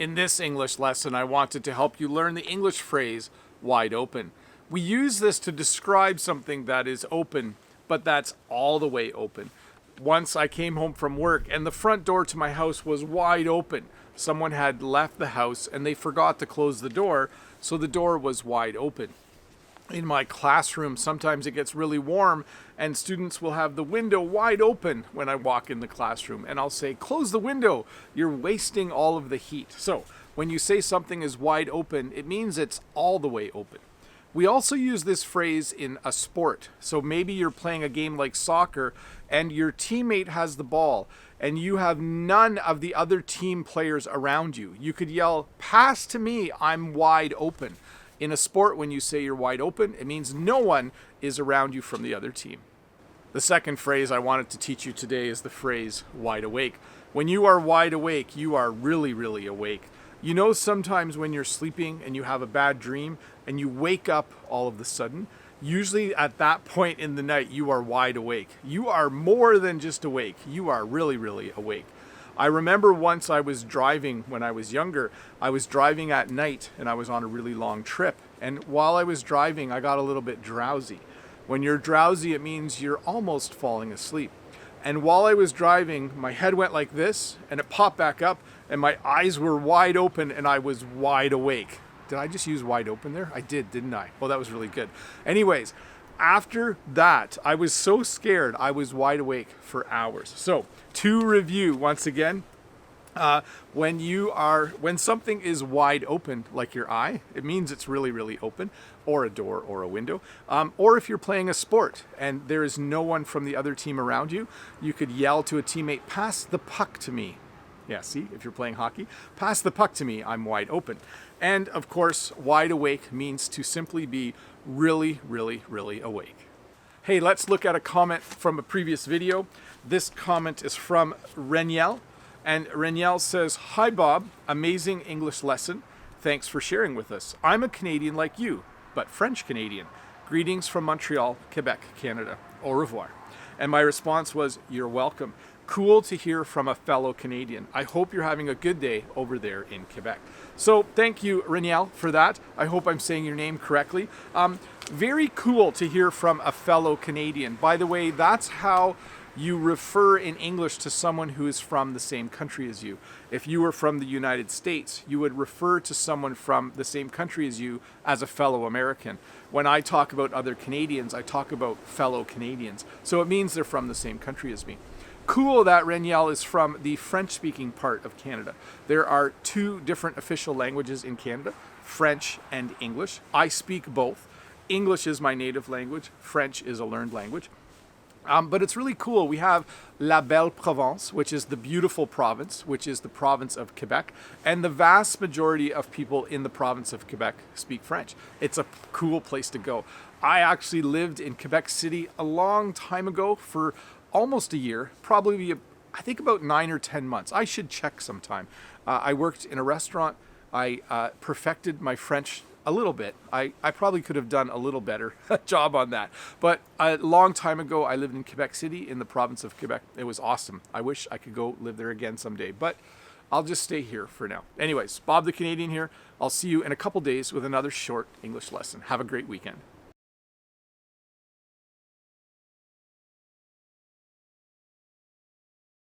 In this English lesson, I wanted to help you learn the English phrase wide open. We use this to describe something that is open, but that's all the way open. Once I came home from work and the front door to my house was wide open. Someone had left the house and they forgot to close the door, so the door was wide open. In my classroom, sometimes it gets really warm and students will have the window wide open when I walk in the classroom, and I'll say, close the window, you're wasting all of the heat. So when you say something is wide open, it means it's all the way open. We also use this phrase in a sport. So maybe you're playing a game like soccer and your teammate has the ball and you have none of the other team players around you. You could yell, pass to me, I'm wide open. In a sport, when you say you're wide open, it means no one is around you from the other team. The second phrase I wanted to teach you today is the phrase wide awake. When you are wide awake, you are really, really awake. You know, sometimes when you're sleeping and you have a bad dream and you wake up all of a sudden, usually at that point in the night, you are wide awake. You are more than just awake. You are really, really awake. I remember once I was driving when I was younger. I was driving at night and I was on a really long trip. And while I was driving, I got a little bit drowsy. When you're drowsy, it means you're almost falling asleep. And while I was driving, my head went like this and it popped back up and my eyes were wide open and I was wide awake. Did I just use wide open there? I did, didn't I? Well, that was really good. Anyways, after that, I was so scared, I was wide awake for hours. So, to review once again, when something is wide open, like your eye, it means it's really, really open, or a door or a window. Or if you're playing a sport and there is no one from the other team around you, you could yell to a teammate, pass the puck to me. Yeah, see, if you're playing hockey, pass the puck to me, I'm wide open. And of course, wide awake means to simply be really, really, really awake. Hey, let's look at a comment from a previous video. This comment is from Reniel. And Reniel says, hi Bob, amazing English lesson. Thanks for sharing with us. I'm a Canadian like you, but French Canadian. Greetings from Montreal, Quebec, Canada. Au revoir. And my response was, you're welcome. Cool to hear from a fellow Canadian. I hope you're having a good day over there in Quebec. So thank you, Reniel, for that. I hope I'm saying your name correctly. Very cool to hear from a fellow Canadian. By the way, that's how you refer in English to someone who is from the same country as you. If you were from the United States, you would refer to someone from the same country as you as a fellow American. When I talk about other Canadians, I talk about fellow Canadians. So it means they're from the same country as me. Cool that Reniel is from the French-speaking part of Canada. There are two different official languages in Canada, French and English. I speak both. English is my native language. French is a learned language. But it's really cool. We have La Belle Province, which is the beautiful province, which is the province of Quebec. And the vast majority of people in the province of Quebec speak French. It's a cool place to go. I actually lived in Quebec City a long time ago for almost a year, probably I think about 9 or 10 months. I should check sometime. I worked in a restaurant. I perfected my French a little bit. I probably could have done a little better job on that. But a long time ago, I lived in Quebec City in the province of Quebec. It was awesome. I wish I could go live there again someday, but I'll just stay here for now. Anyways, Bob the Canadian here. I'll see you in a couple days with another short English lesson. Have a great weekend.